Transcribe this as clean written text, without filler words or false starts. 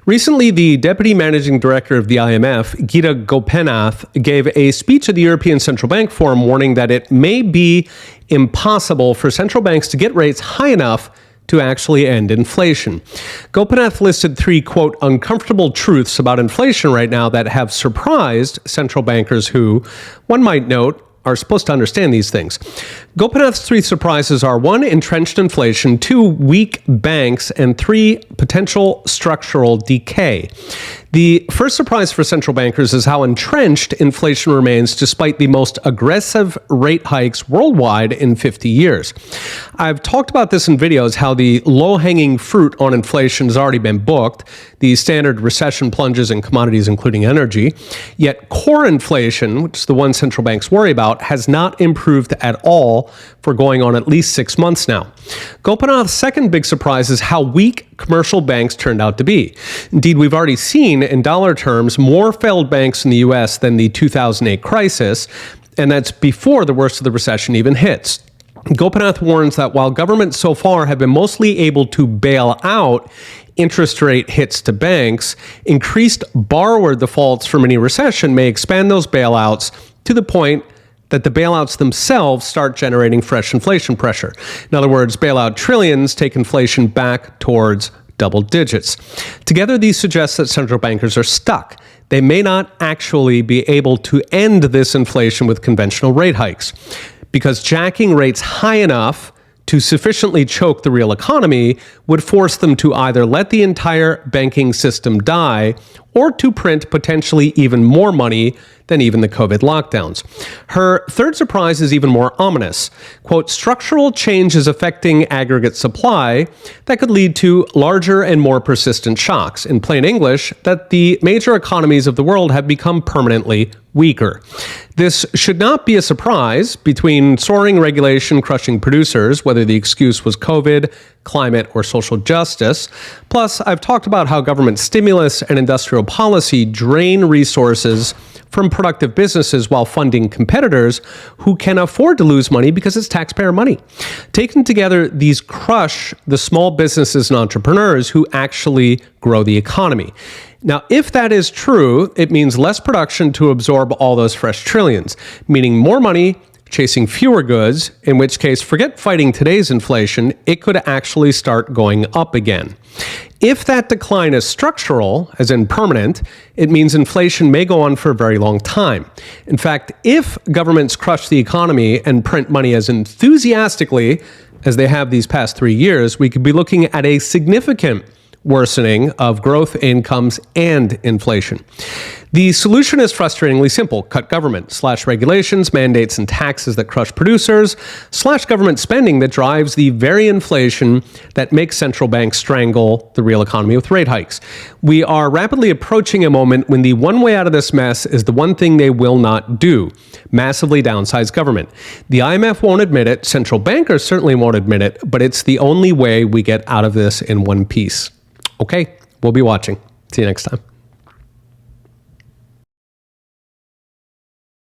Recently, the deputy managing director of the IMF, Gita Gopinath, gave a speech at the European Central Bank Forum warning that it may be impossible for central banks to get rates high enough to actually end inflation. Gopinath listed three, quote, uncomfortable truths about inflation right now that have surprised central bankers who, one might note, are supposed to understand these things. Gopinath's three surprises are: one, entrenched inflation; two, weak banks; and three, potential structural decay. The first surprise for central bankers is how entrenched inflation remains despite the most aggressive rate hikes worldwide in 50 years. I've talked about this in videos, how the low-hanging fruit on inflation has already been booked, the standard recession plunges in commodities, including energy. Yet core inflation, which is the one central banks worry about, has not improved at all for going on at least 6 months now. Gopinath's second big surprise is how weak commercial banks turned out to be. Indeed, we've already seen, in dollar terms, more failed banks in the U.S. than the 2008 crisis, and that's before the worst of the recession even hits. Gopinath warns that while governments so far have been mostly able to bail out interest rate hits to banks, increased borrower defaults from any recession may expand those bailouts to the point that the bailouts themselves start generating fresh inflation pressure. In other words, bailout trillions take inflation back towards double digits. Together, these suggest that central bankers are stuck. They may not actually be able to end this inflation with conventional rate hikes, because jacking rates high enough to sufficiently choke the real economy would force them to either let the entire banking system die or to print potentially even more money than even the COVID lockdowns. Her third surprise is even more ominous. Quote, structural change is affecting aggregate supply that could lead to larger and more persistent shocks. In plain English, that the major economies of the world have become permanently weaker. This should not be a surprise. Between soaring regulation crushing producers, whether the excuse was COVID, climate, or social justice. Plus, I've talked about how government stimulus and industrial policy drain resources from productive businesses while funding competitors who can afford to lose money because it's taxpayer money. Taken together, these crush the small businesses and entrepreneurs who actually grow the economy. Now, if that is true, it means less production to absorb all those fresh trillions, meaning more money chasing fewer goods, in which case, forget fighting today's inflation, it could actually start going up again. If that decline is structural, as in permanent, it means inflation may go on for a very long time. In fact, if governments crush the economy and print money as enthusiastically as they have these past 3 years, we could be looking at a significant worsening of growth, incomes, and inflation. The solution is frustratingly simple: cut government, slash regulations, mandates, and taxes that crush producers, slash government spending that drives the very inflation that makes central banks strangle the real economy with rate hikes. We are rapidly approaching a moment when the one way out of this mess is the one thing they will not do: massively downsize government. The IMF won't admit it, central bankers certainly won't admit it, but it's the only way we get out of this in one piece. Okay, we'll be watching. See you next time.